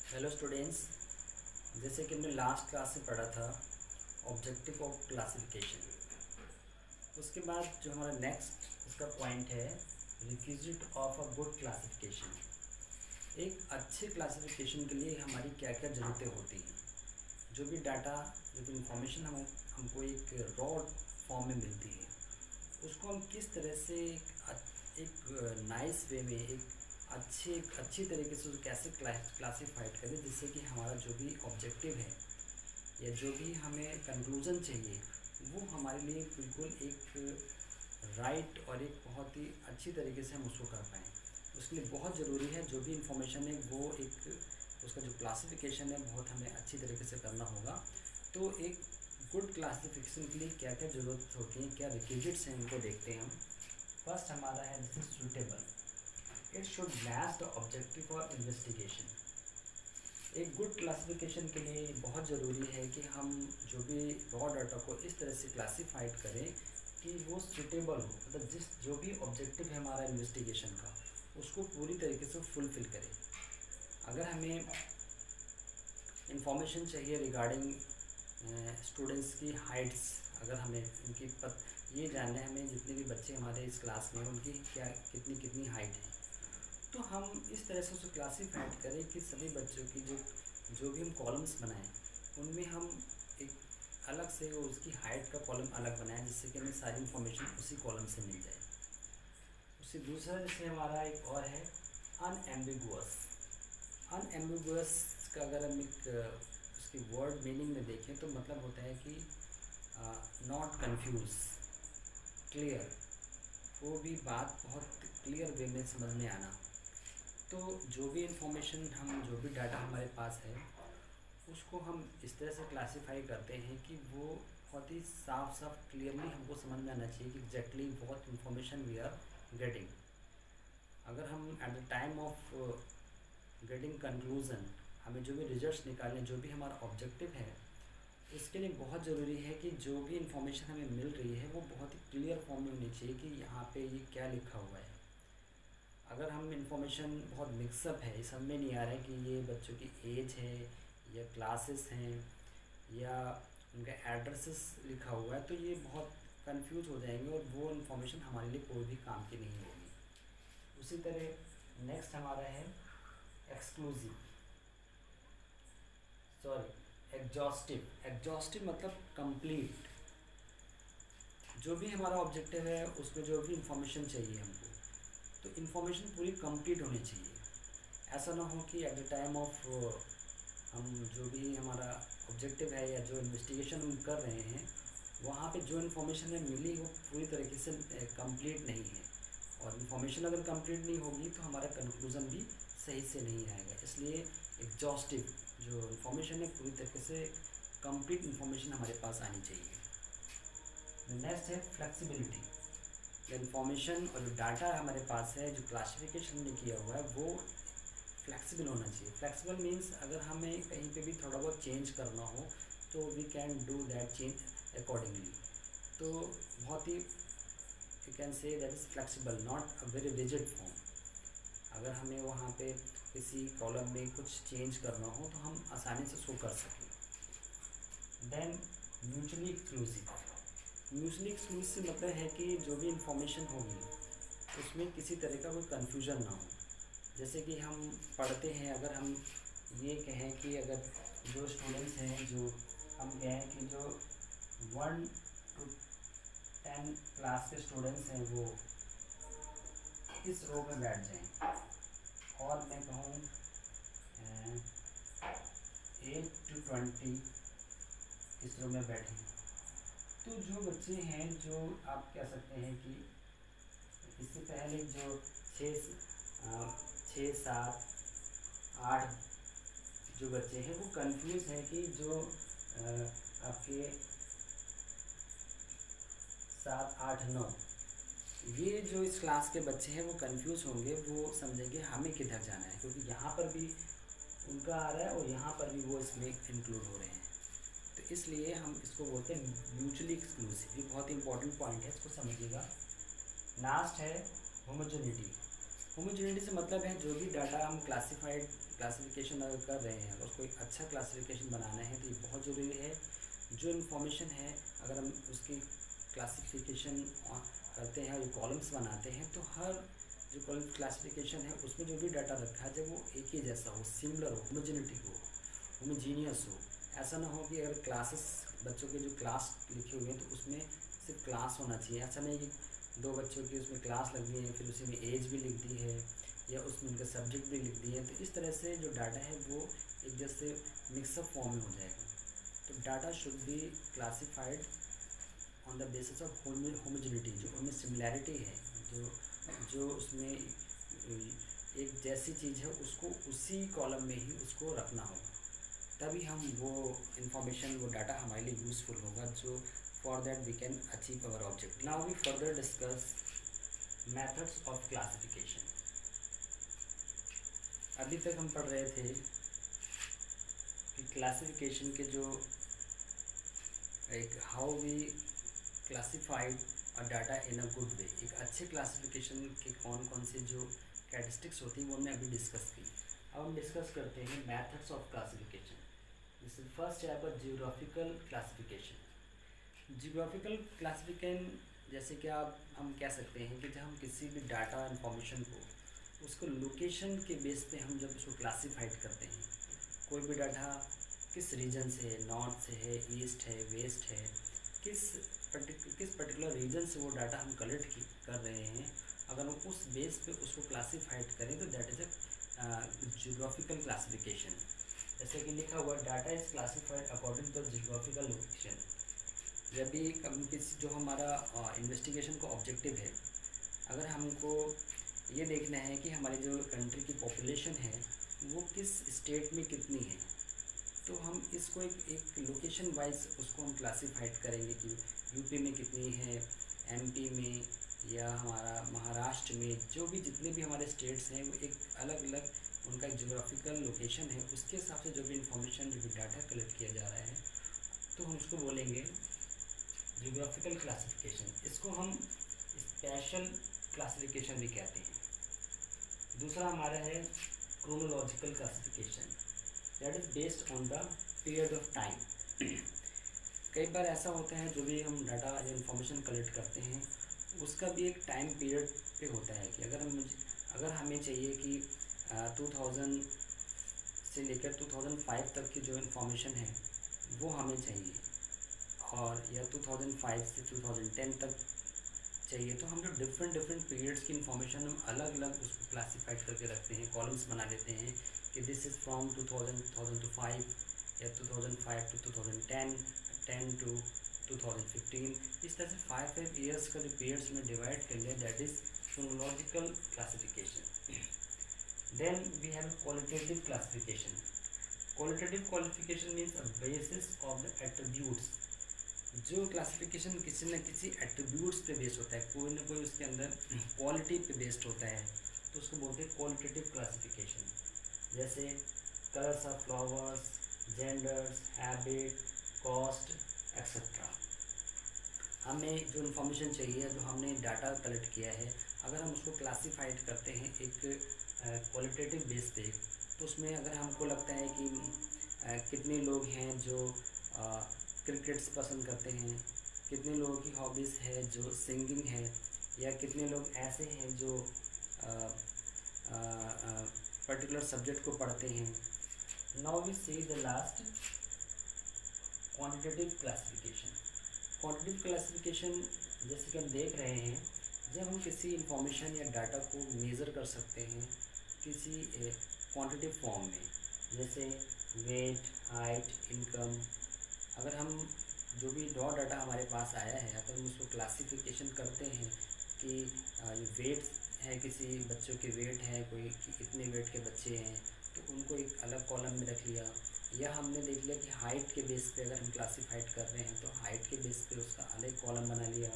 Hello students, जैसे कि हमने लास्ट क्लास में पढ़ा था ऑब्जेक्टिव ऑफ क्लासिफिकेशन। उसके बाद जो हमारा नेक्स्ट इसका पॉइंट है requisite of a good classification. एक अच्छे क्लासिफिकेशन के लिए हमारी क्या क्या ज़रूरतें होती हैं। जो भी डाटा, जो भी इंफॉर्मेशन हमको एक रॉ फॉर्म में मिलती है, उसको हम किस तरह से एक नाइस वे में, एक अच्छी तरीके से उसको कैसे क्लासीफाइड करें, जिससे कि हमारा जो भी ऑब्जेक्टिव है या जो भी हमें कंक्लूज़न चाहिए वो हमारे लिए बिल्कुल एक राइट और एक बहुत ही अच्छी तरीके से हम उसको कर पाएँ। उसके लिए बहुत ज़रूरी है जो भी इंफॉर्मेशन है वो एक उसका जो क्लासिफिकेशन है बहुत हमें अच्छी तरीके से करना होगा। तो एक गुड क्लासिफिकेशन के लिए क्या क्या ज़रूरत होती है, क्या रिक्विजिट्स हैं, उनको देखते हैं हम। फर्स्ट हमारा है this is suitable. It should match the objective of investigation. एक गुड क्लासिफिकेशन के लिए बहुत ज़रूरी है कि हम जो भी रॉ डाटा को इस तरह से क्लासिफाइड करें कि वो सूटेबल हो, मतलब जो भी ऑब्जेक्टिव है हमारा इन्वेस्टिगेशन का उसको पूरी तरीके से फुलफ़िल करें। अगर हमें इंफॉर्मेशन चाहिए रिगार्डिंग स्टूडेंट्स की हाइट्स, अगर हमें उनकी ये जानना है हमें जितने भी बच्चे हमारे इस क्लास में उनकी कितनी हाइट है, तो हम इस तरह से उसको क्लासीफाइड करें कि सभी बच्चों की जो भी हम कॉलम्स बनाएं उनमें हम एक अलग से उसकी हाइट का कॉलम अलग बनाएं, जिससे कि हमें सारी इन्फॉर्मेशन उसी कॉलम से मिल जाए। उससे दूसरा जैसे हमारा एक और है अनएम्बिगुअस। अनएम्बिगुअस का अगर हम एक उसकी वर्ड मीनिंग में देखें तो मतलब होता है कि नॉट कंफ्यूज, क्लियर, वो भी बात बहुत क्लियर वे में समझ में आना। तो जो भी इंफॉर्मेशन जो भी डाटा हमारे पास है उसको हम इस तरह से क्लासीफाई करते हैं कि वो बहुत ही साफ क्लियरली हमको समझ में आना चाहिए कि exactly what information we are getting. अगर हम at the time of getting conclusion हमें जो भी रिजल्ट्स निकालने, जो भी हमारा ऑब्जेक्टिव है, इसके लिए बहुत ज़रूरी है कि जो भी इंफॉर्मेशन हमें मिल रही है वो बहुत ही क्लियर फॉर्म में होनी चाहिए कि यहाँ पे ये क्या लिखा हुआ है। अगर हम इंफॉर्मेशन बहुत मिक्सअप है, समझ में नहीं आ रहा है कि ये बच्चों की एज है या क्लासेस हैं या उनका एड्रेसेस लिखा हुआ है, तो ये बहुत कंफ्यूज हो जाएंगे और वो इंफॉर्मेशन हमारे लिए कोई भी काम की नहीं होगी। उसी तरह नेक्स्ट हमारा है एक्सक्लूसिव, सॉरी एग्जॉस्टिव। एग्जॉस्टिव मतलब कंप्लीट। जो भी हमारा ऑब्जेक्टिव है उसमें जो भी इंफॉर्मेशन चाहिए हमको, तो इन्फॉर्मेशन पूरी कंप्लीट होनी चाहिए। ऐसा ना हो कि एट द टाइम ऑफ हम जो भी हमारा ऑब्जेक्टिव है या जो इन्वेस्टिगेशन हम कर रहे हैं वहाँ पे जो इन्फॉर्मेशन हमें मिली वो पूरी तरीके से कंप्लीट नहीं है, और इन्फॉर्मेशन अगर कंप्लीट नहीं होगी तो हमारा कंक्लूज़न भी सही से नहीं आएगा। इसलिए एग्जॉस्टिव जो इन्फॉर्मेशन है पूरी तरीके से कंप्लीट इन्फॉर्मेशन हमारे पास आनी चाहिए। नेक्स्ट है फ्लेक्सिबिलिटी। जो इन्फॉर्मेशन और जो डाटा हमारे पास है, जो क्लासिफिकेशन में किया हुआ है, वो फ्लेक्सिबल होना चाहिए। फ्लेक्सिबल मीन्स अगर हमें कहीं पे भी थोड़ा बहुत चेंज करना हो तो we can do that change accordingly. तो बहुत ही you can say that is flexible, not a very rigid form. अगर हमें वहाँ पे किसी कॉलम में कुछ चेंज करना हो तो हम आसानी से उसको कर सकें। Then mutually exclusive. Mutually exclusive मतलब है कि जो भी इंफॉर्मेशन होगी उसमें किसी तरह का कोई कन्फ्यूज़न ना हो। जैसे कि हम पढ़ते हैं, अगर हम ये कहें कि अगर जो स्टूडेंट्स हैं, जो हम कहें कि जो 1 to 10 क्लास के स्टूडेंट्स हैं वो इस रो में बैठ जाएं, और मैं कहूँ 8 to 20 इस रो में बैठें, तो जो बच्चे हैं, जो आप कह सकते हैं कि इससे पहले जो 6, 7, 8 जो बच्चे हैं वो कंफ्यूज हैं कि जो आपके 7, 8, 9 ये जो इस क्लास के बच्चे हैं वो कंफ्यूज होंगे, वो समझेंगे हमें किधर जाना है, क्योंकि यहाँ पर भी उनका आ रहा है और यहाँ पर भी वो इसमें इंक्लूड हो रहे हैं। तो इसलिए हम इसको बोलते हैं म्यूचुअली एक्सक्लूसिव। ये बहुत इंपॉर्टेंट पॉइंट है, इसको समझिएगा। लास्ट है होमोजेनिटी। होमोजेनिटी से मतलब है जो भी डाटा हम क्लासिफाइड क्लासिफिकेशन अगर कर रहे हैं, अगर उसको एक अच्छा क्लासिफिकेशन बनाना है तो ये बहुत ज़रूरी है। जो इन्फॉर्मेशन है अगर हम उसकी क्लासिफिकेशन करते हैं और ये कॉलम्स बनाते हैं, तो हर जो कॉलम क्लासिफिकेशन है उसमें जो भी डाटा रखा है जब वो एक ही जैसा हो, सिमिलर हो, होमोजीनियस हो। ऐसा ना हो कि अगर क्लासेस बच्चों के जो क्लास लिखे हुए हैं तो उसमें सिर्फ क्लास होना चाहिए। ऐसा नहीं कि 2 बच्चों की उसमें क्लास लग दी है, फिर उसी में एज भी लिख दी है या उसमें उनका सब्जेक्ट भी लिख दिए हैं। तो इस तरह से जो डाटा है वो एक जैसे मिक्सअप फॉर्म में हो जाएगा। तो data should be classified on the basis of homogeneity, जो उनमें सिमिलैरिटी है, जो उसमें एक जैसी चीज़ है उसको उसी कॉलम में ही उसको रखना होगा, तभी हम वो इंफॉर्मेशन, वो डाटा हमारे लिए यूज़फुल होगा। जो for that we can achieve our object. Now we further discuss methods of classification. अभी तक हम पढ़ रहे थे कि क्लासिफिकेशन के जो एक how we classified a data in a good way, एक अच्छे क्लासिफिकेशन के कौन कौन से जो कैरेक्टरिस्टिक्स होती हैं वो हमने अभी डिस्कस की। अब हम डिस्कस करते हैं methods of classification. This is first है आपका जियोग्राफिकल क्लासिफिकेशन। जियोग्राफिकल क्लासिफिकेशन जैसे कि हम कह सकते हैं कि जब हम किसी भी डाटा इन्फॉर्मेशन को उसको लोकेशन के बेस पे हम जब उसको क्लासिफाइड करते हैं, कोई भी डाटा किस रीजन से है, नॉर्थ से है, ईस्ट है, वेस्ट है, किस पर्टिकुलर रीजन से वो डाटा हम कलेक्ट कर रहे हैं, अगर हम उस बेस पे उसको क्लासिफाइड करें तो that is a geographical classification. जैसे कि लिखा हुआ data is classified according to geographical location. जब भी किसी जो हमारा इन्वेस्टिगेशन का ऑब्जेक्टिव है, अगर हमको ये देखना है कि हमारी जो कंट्री की पॉपुलेशन है वो किस स्टेट में कितनी है, तो हम इसको एक लोकेशन वाइज उसको हम क्लासिफाइड करेंगे कि यूपी में कितनी है, एमपी में या हमारा महाराष्ट्र में, जो भी जितने भी हमारे स्टेट्स हैं वो एक अलग अलग उनका ज्योग्राफिकल लोकेशन है, उसके हिसाब से जो भी इंफॉर्मेशन, जो भी डाटा कलेक्ट किया जा रहा है, तो हम उसको बोलेंगे ज्योग्राफिकल क्लासिफिकेशन। इसको हम स्पेशल क्लासिफिकेशन भी कहते हैं। दूसरा हमारा है chronological classification, that is based on the period of time. कई बार ऐसा होता है जो भी हम डाटा या इन्फॉर्मेशन कलेक्ट करते हैं उसका भी एक टाइम पीरियड पे होता है कि अगर हमें चाहिए कि 2000 से लेकर 2005 तक की जो इन्फॉर्मेशन है वो हमें चाहिए, और या 2005 से 2010 तक चाहिए, तो हम जो डिफरेंट पीरियड्स की इन्फॉर्मेशन हम अलग अलग उसको क्लासिफाइड करके रखते हैं, कॉलम्स बना लेते हैं कि दिस इज़ फ्रॉम 2000 to 5 या 2005 to 2010, 10 to 2015। इस तरह से 5 ईयर्स का जो पीरियड्स में डिवाइड कर लिया, that is chronological classification. Then we have qualitative classification. Qualitative classification means a basis of the attributes. जो क्लासिफिकेशन किसी न किसी एट्रीब्यूट्स पे बेस्ड होता है, कोई ना कोई उसके अंदर क्वालिटी पे बेस्ड होता है, तो उसको बोलते हैं क्वालिटेटिव क्लासिफिकेशन। जैसे colours of flowers, genders, habit, cost etcetera. हमें जो इन्फॉर्मेशन चाहिए, जो हमने डाटा कलेक्ट किया है, अगर हम उसको क्लासिफाइड करते हैं एक क्वालिटेटिव बेस पे, तो उसमें अगर हमको लगता है कि कितने लोग हैं जो क्रिकेट्स पसंद करते हैं, कितने लोगों की हॉबीज़ है जो सिंगिंग है, या कितने लोग ऐसे हैं जो पर्टिकुलर सब्जेक्ट को पढ़ते हैं। Now we see the last quantitative classification. Quantitative classification जैसे कि हम देख रहे हैं, जब हम किसी इंफॉर्मेशन या डाटा को मेज़र कर सकते हैं किसी क्वांटिटेटिव फॉर्म में, जैसे वेट, हाइट, इनकम। अगर हम जो भी रॉ डाटा हमारे पास आया है, अगर हम उसको क्लासिफिकेशन करते हैं कि वेट है, किसी बच्चों के वेट है, कोई कितने वेट के बच्चे हैं, तो उनको एक अलग कॉलम में रख लिया, या हमने देख लिया कि हाइट के बेस पे अगर हम क्लासिफाइड कर रहे हैं तो हाइट के बेस पे उसका अलग कॉलम बना लिया।